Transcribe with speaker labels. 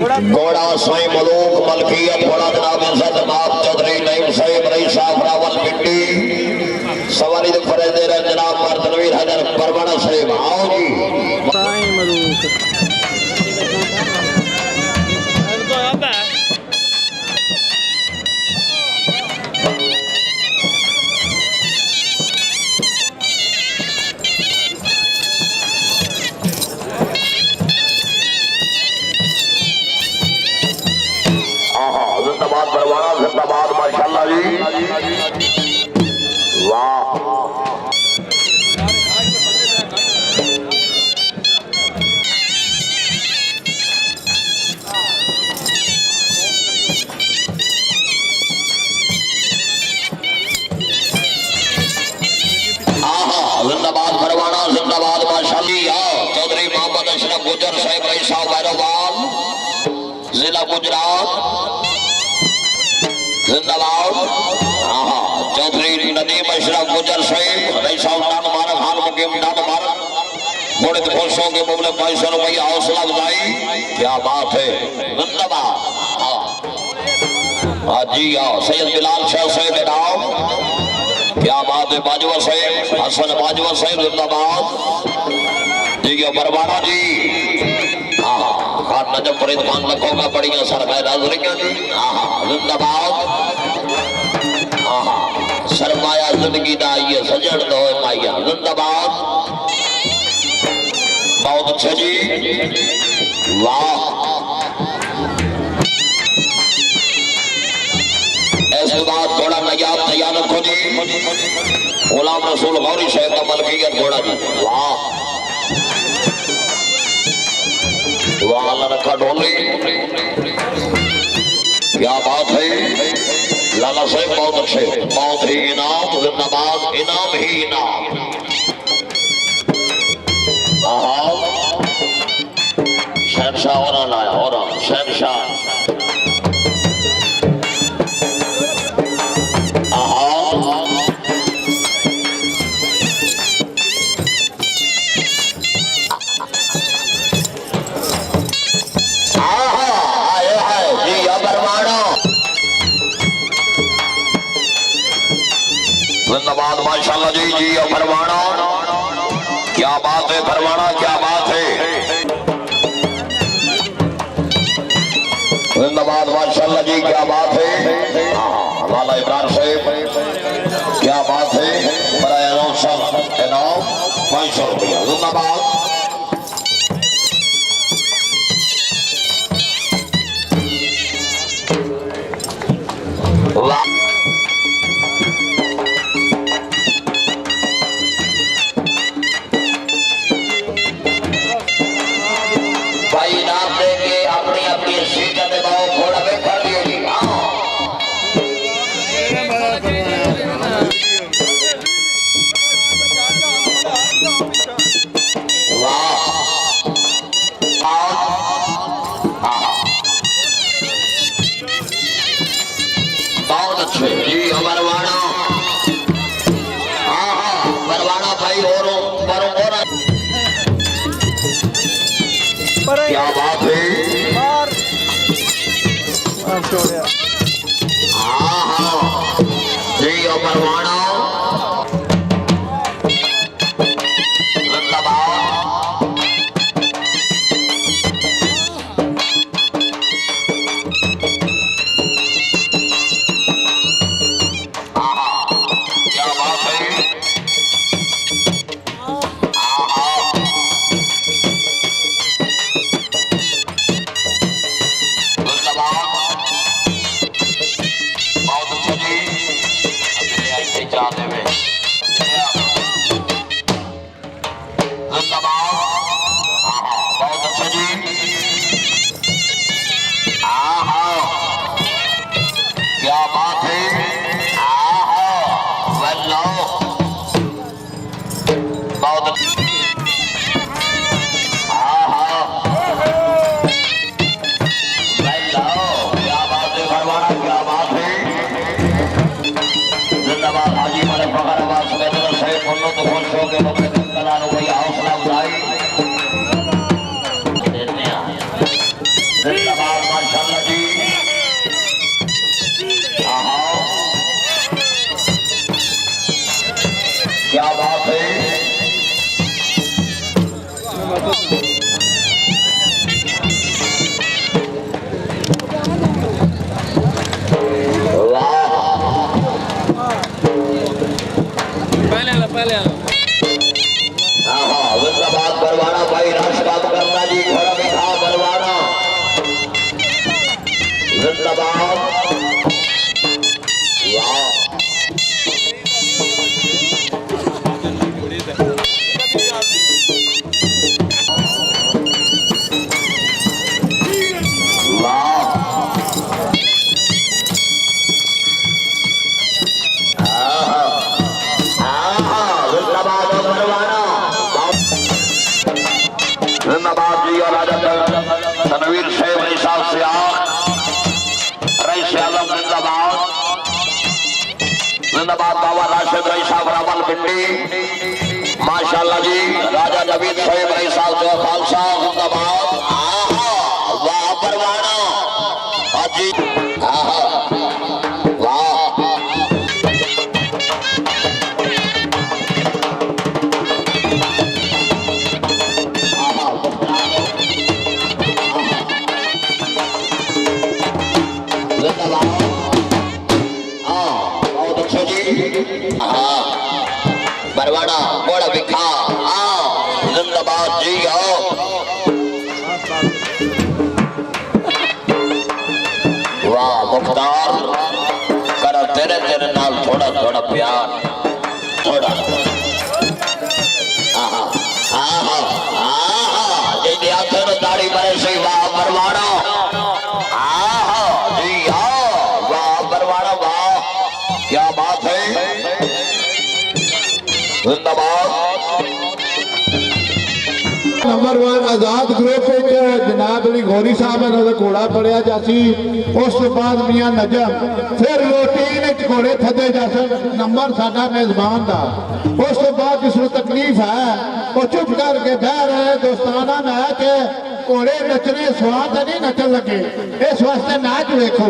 Speaker 1: घोड़ा साईं मलूक मलकियत घोड़ा जनाब इज्जत माफ चौधरी नईम साहिब रईसा फरावल मिट्टी सवारी दे फरेंदे जनाब मर्दनवीर हजर परवाना साहिब आओ जी
Speaker 2: साईं मलूक
Speaker 1: जिंदाबाद परवाना जिंदाबाद माशाल्लाह जी वाह जिंदाबाद परवाना जिंदाबाद माशाल्लाह चौधरी मोहम्मद अशरफ गुजर साहिब रईसा बैरोवाल जिला गुजरात जिंदाबाद चौधरी नदीम अशरफ गुजर साहिब रईसा डान मारक हाल मुकीम डान मारक बड़े खुशों के मुबले 500 रुपया हौसला अफजाई क्या बात है जिंदाबाद हाँ जी हाँ सैयद बिलाल शाह साहिब नाम क्या बात है बाजवा साहिब हसन बाजवा साहिब जिंदाबाद ठीक है परवाना जी हाँ नजब फरीद खान लखों का बढ़िया सरकार जी जिंदाबाद सरमाया जिंदगी दा ये सजन दो माइया जिंदाबाद बहुत अच्छा जी वाह ऐसे बात घोड़ा नयाब तैयार रखो जी गुलाम रसूल गौरी साहब का मलकियत घोड़ा जी वाह वाह अल्लाह रखा डोली क्या बात है लाला साहब बहुत अच्छे बहुत ही इनाम जिंदाबाद इनाम ही इनाम शहनशाह और लाया और शहनशाह जिंदाबाद माशाल्लाह जी जी फरमाना क्या बात है फरमाना क्या बात है जिंदाबाद माशाल्लाह जी क्या बात है लाला इमरान साहब क्या बात है बड़ा इनाम 500 रुपया जिंदाबाद जी परवाना परवाना भाई और क्या बात है जी परवाना क्या बात है बहुत क्या बात है भरवाना क्या बात है जिंदाबाद हाजी मलिक फखराबाद सुबेदार साहब मुन्नो तो खुश हो के भैया हौसला अफजाई जिंदाबाद माशाल्लाह जी। आहा क्या बात है।
Speaker 2: पहले
Speaker 1: जिंदाबाद बरवाना भाई राष्ट्रवाद करना जी घोड़ा बिखा बरवाना जिंदाबाद। जिंदाबाद जी और राजा तनवीर शेख साहब से रईस आजम जिंदाबाद। जिंदाबाद बाबा राशिद रईस साहब रावल पिंडी माशाल्लाह जी। राजा नवीद शेख रईस साहब जो खालसा जिंदाबाद। वाह परवाना हाजी वाह बरवाना बड़ा बिखा जिंदाबाद जी आओ। वाह मुख्तार कर तेरे तेरे नाल थोड़ा थोड़ा प्यार थोड़ा जी आखिर दाढ़ी मरे से वाह बरवाना जी आओ। वाह बरवाना वाह क्या बात है।
Speaker 3: नंबर 1 आजाद ग्रुप जनाब अली गौरी साहब ने घोड़ा फड़िया जासी। उस तो बाद मियां नजम फिर रोटीन घोड़े थदे जासन नंबर साडा मेजबान का। उस तो बाद जिसको तकलीफ है वो चुप करके बह रहे दोस्ताना मैच घोड़े नचने स्वाद नहीं नचन लगे इस वास्ते मैच देखो।